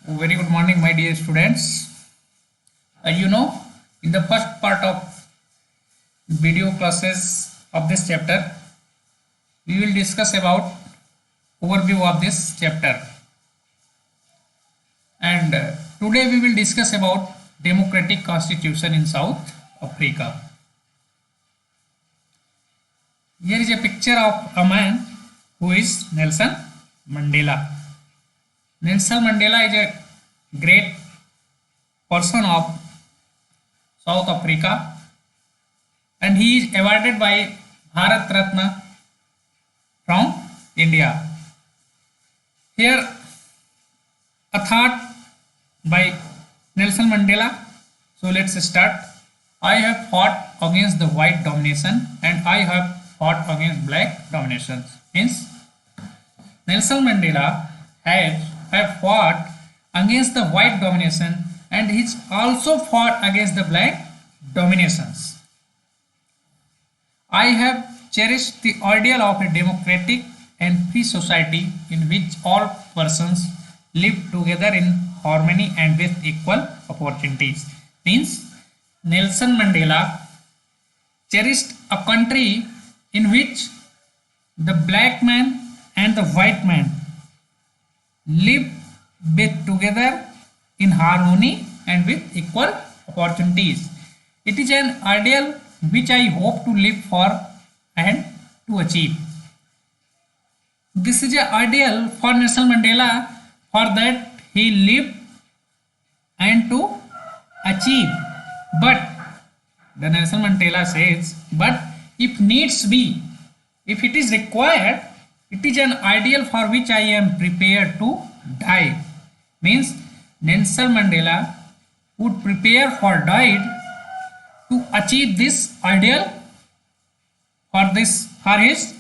Very good morning, my dear students. In the first part of video classes of this chapter, we will discuss about overview of this chapter. And today we will discuss about democratic constitution in South Africa. Here is a picture of a man who is Nelson Mandela. Nelson Mandela is a great person of South Africa and he is awarded by Bharat Ratna from India. Here a thought by Nelson Mandela. So let's start. I have fought against the white domination and I have fought against black domination. Means Nelson Mandela have fought against the white domination and he's also fought against the black dominations. I have cherished the ideal of a democratic and free society in which all persons live together in harmony and with equal opportunities. Means Nelson Mandela cherished a country in which the black man and the white man live together in harmony and with equal opportunities. It is an ideal which I hope to live for and to achieve. This is an ideal for Nelson Mandela, for that he lived and to achieve. But the Nelson Mandela says, but if needs be, if it is required, it is an ideal for which I am prepared to die. Means Nelson Mandela would prepare for died to achieve this ideal for his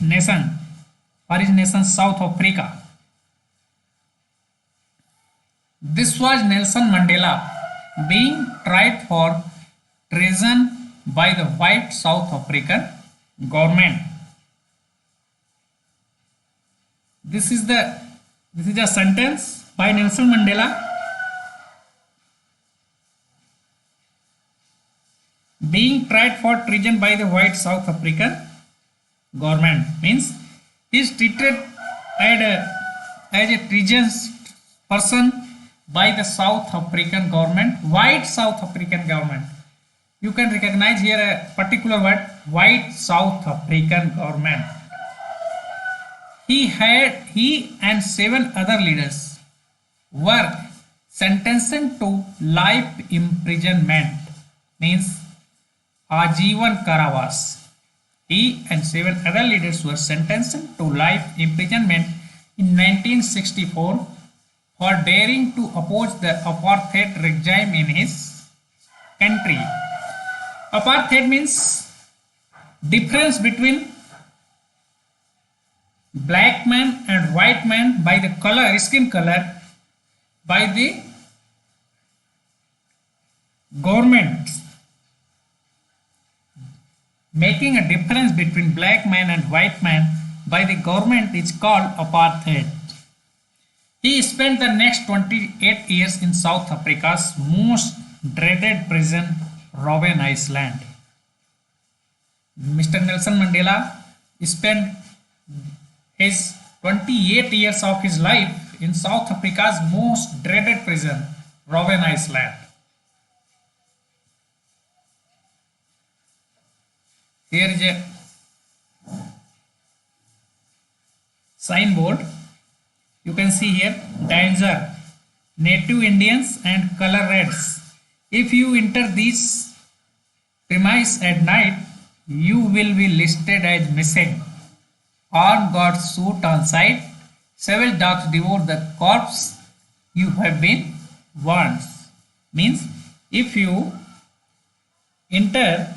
nation South Africa. This was Nelson Mandela being tried for treason by the white South African government. This is a sentence by Nelson Mandela. Being tried for treason by the white South African government. Means he is treated as a treasonous person by the South African government, white South African government. You can recognize here a particular word, white South African government. He and 7 other leaders were sentenced to life imprisonment. Means Ajivan Karavas. He and 7 other leaders were sentenced to life imprisonment in 1964 for daring to oppose the apartheid regime in his country. Apartheid means difference between black man and white man by the skin color, by the government. Making a difference between black man and white man by the government is called apartheid. He spent the next 28 years in South Africa's most dreaded prison, Robben Island. Mr. Nelson Mandela spent his 28 years of his life in South Africa's most dreaded prison, Robben Island. Here is a signboard. You can see here, danger, native Indians and color reds. If you enter these premises at night, you will be listed as missing. Armed guards shoot on sight. Several dogs devour the corpse. You have been warned. Means if you enter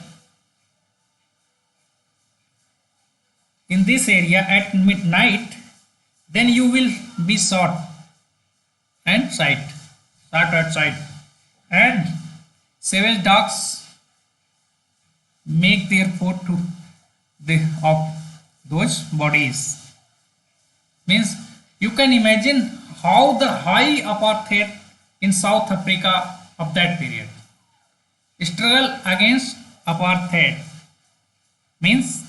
in this area at midnight, then you will be shot at sight. And several dogs make their food to of those bodies. Means you can imagine how the high apartheid in South Africa of that period. Struggle against apartheid means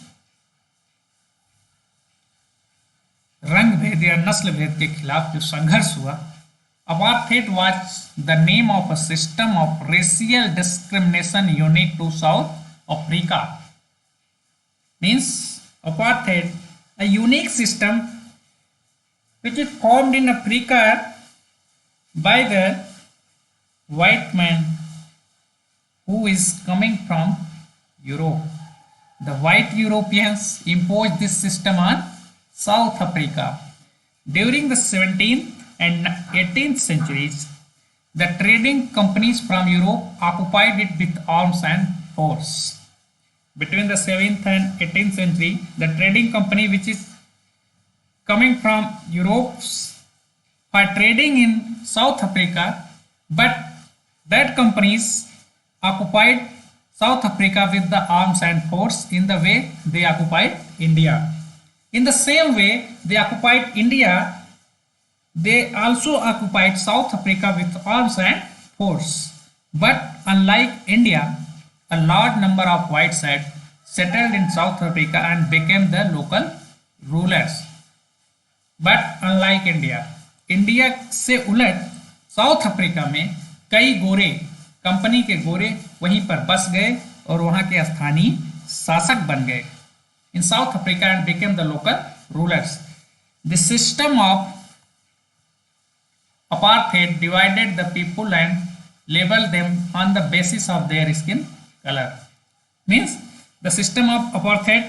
रंग भेद या नस्ल भेद के खिलाफ जो संघर्ष हुआ. Apartheid was the name of a system of racial discrimination unique to South Africa. Means apartheid, a unique system which is formed in Africa by the white man who is coming from Europe. The white Europeans imposed this system on South Africa. During the 17th and 18th centuries, the trading companies from Europe occupied it with arms and force. Between the 7th and 18th century, the trading company which is coming from Europe for trading in South Africa, but that companies occupied South Africa with the arms and force in the way they occupied India. In the same way they occupied India, they also occupied South Africa with arms and force. But unlike India, a large number of whites had settled in South Africa and became the local rulers. But unlike India, India से उलट south Africa में कई गोरे, company के गोरे वहीं पर बस गए और वहां के स्थानीय शासक बन गए. In South Africa and became the local rulers. The system of apartheid divided the people and labeled them on the basis of their skin color. Means the system of apartheid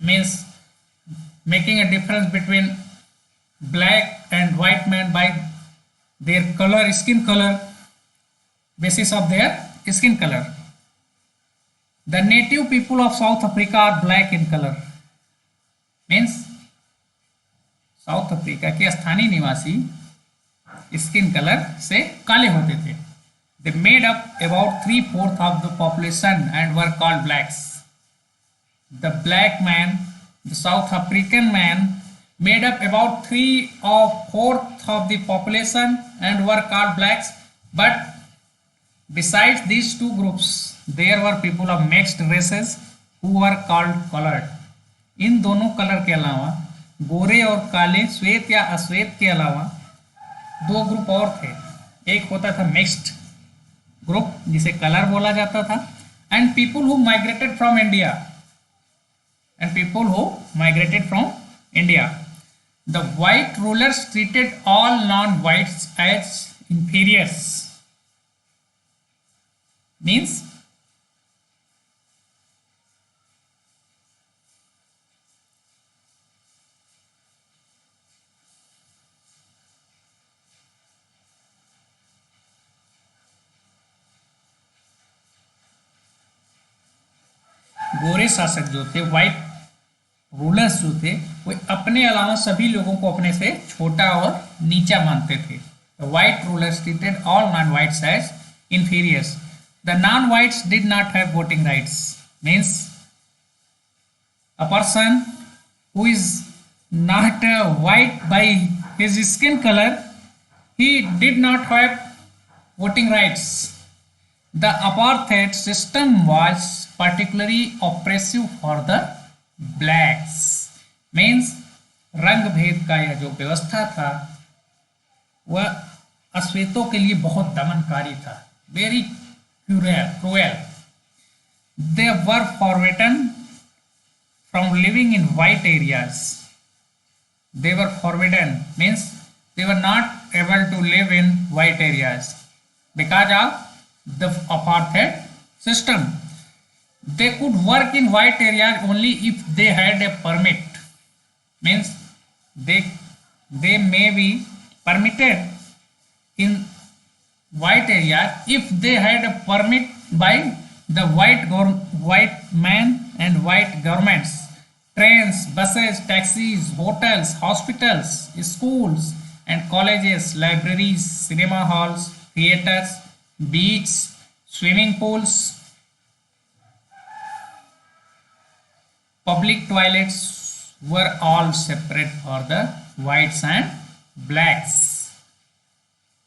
means making a difference between black and white man by their color, skin color, basis of their skin color. The native people of South Africa are black in color. Means south Africa के स्थानीय निवासी skin colour से काले होते थे. They made up about 3/4 of the population and were called blacks. The black man, the south African man made up about 3/4 of the population and were called blacks. But besides these two groups, there were people of mixed races who were called colored. इन दोनों colour के अलावा गोरे और काले, श्वेत या अश्वेत के अलावा दो ग्रुप और थे. एक होता था मिक्स्ड ग्रुप जिसे कलर बोला जाता था, and people who migrated from India. The white rulers treated all non whites as inferiors. Means गोरे शासक जो थे, व्हाइट रूलर्स जो थे, वो अपने अलावा सभी लोगों को अपने से छोटा और नीचा मानते थे. White rulers treated all non whites as inferiors. The non whites did not have voting rights. Means a person who is not white by his skin colour, he did not have voting rights. The apartheid system was particularly oppressive for the blacks. Means रंग भेद का यह जो व्यवस्था था वह अश्वेतों के लिए बहुत दमनकारी था. Very cruel. They were forbidden from living in white areas. They were forbidden means they were not able to live in white areas because of the apartheid system. They could work in white areas only if they had a permit. Means they may be permitted in white areas if they had a permit by the white man and white governments. Trains, buses, taxis, hotels, hospitals, schools and colleges, libraries, cinema halls, theaters, beaches, swimming pools, public toilets were all separate for the whites and blacks.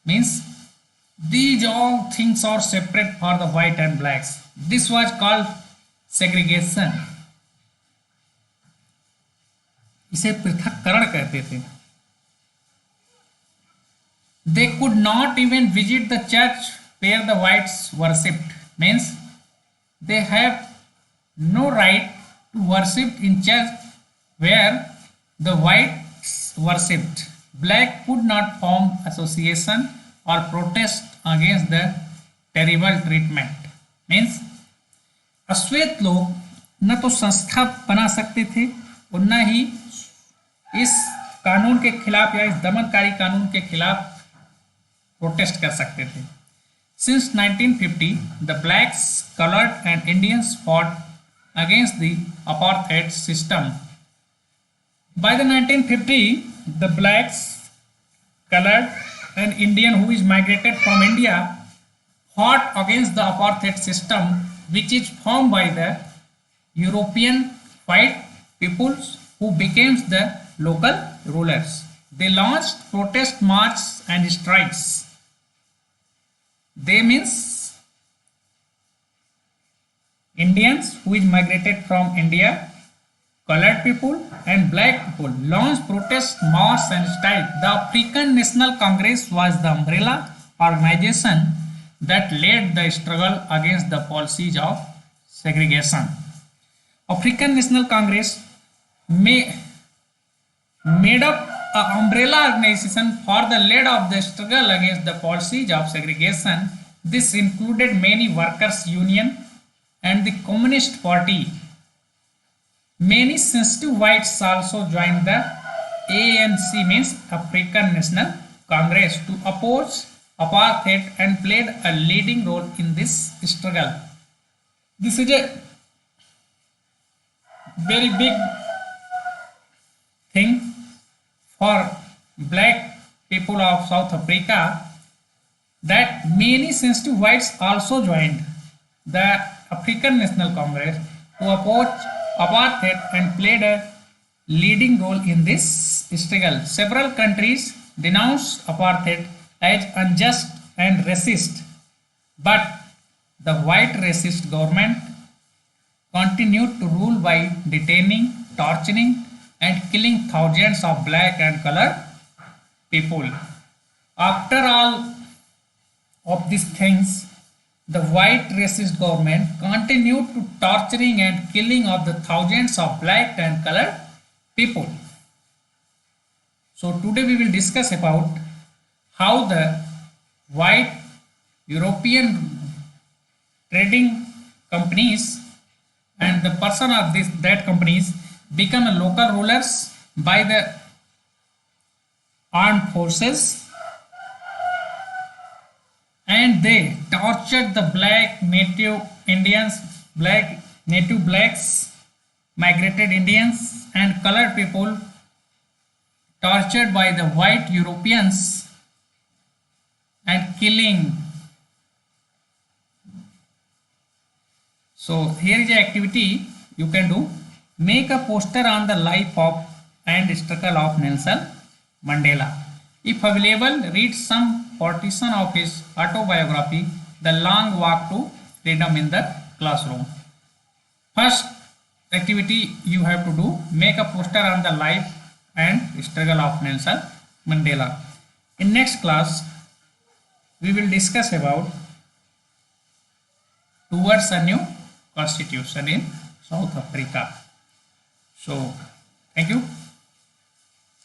means these all things are separate for the white and blacks. This was called segregation. इसे पृथक्करण कहते थे. They could not even visit the church where the whites worshipped. Means they have no right to worship in church where the whites worshipped. Black could not form association or protest against the terrible treatment. Means अश्वेत लोग न तो संस्था बना सकते थे और न ही इस कानून के खिलाफ या इस दमनकारी कानून के खिलाफ प्रोटेस्ट कर सकते थे. Since 1950, the blacks, colored and Indians fought against the apartheid system. By the 1950, the blacks, colored and Indian who is migrated from India fought against the apartheid system, which is formed by the European white peoples who became the local rulers. They launched protest marches and strikes. They means Indians who is migrated from India, colored people and black people launched protest marches and strikes. The African National Congress was the umbrella organization that led the struggle against the policies of segregation. African National Congress made up an umbrella organization for the lead of the struggle against the policies of segregation. This included many workers' union and the Communist Party. Many sensitive whites also joined the ANC, means African National Congress, to oppose apartheid and played a leading role in this struggle. This is a very big thing for black people of South Africa, that many sensitive whites also joined the African National Congress to oppose apartheid and played a leading role in this struggle. Several countries denounced apartheid as unjust and racist, but the white racist government continued to rule by detaining, torturing and killing thousands of black and colored people. After all of these things, the white racist government continued to torturing and killing of the thousands of black and colored people. So today we will discuss about how the white European trading companies and the person of that companies become a local rulers by the armed forces, and they tortured the black native Indians, black native blacks, migrated Indians and colored people tortured by the white Europeans and killing. So here is an activity you can do. Make a poster on the life of and struggle of Nelson Mandela. If available, read some portion of his autobiography, The Long Walk to Freedom, in the classroom. First activity you have to do, make a poster on the life and struggle of Nelson Mandela. In next class, we will discuss about towards a new constitution in South Africa. So, thank you.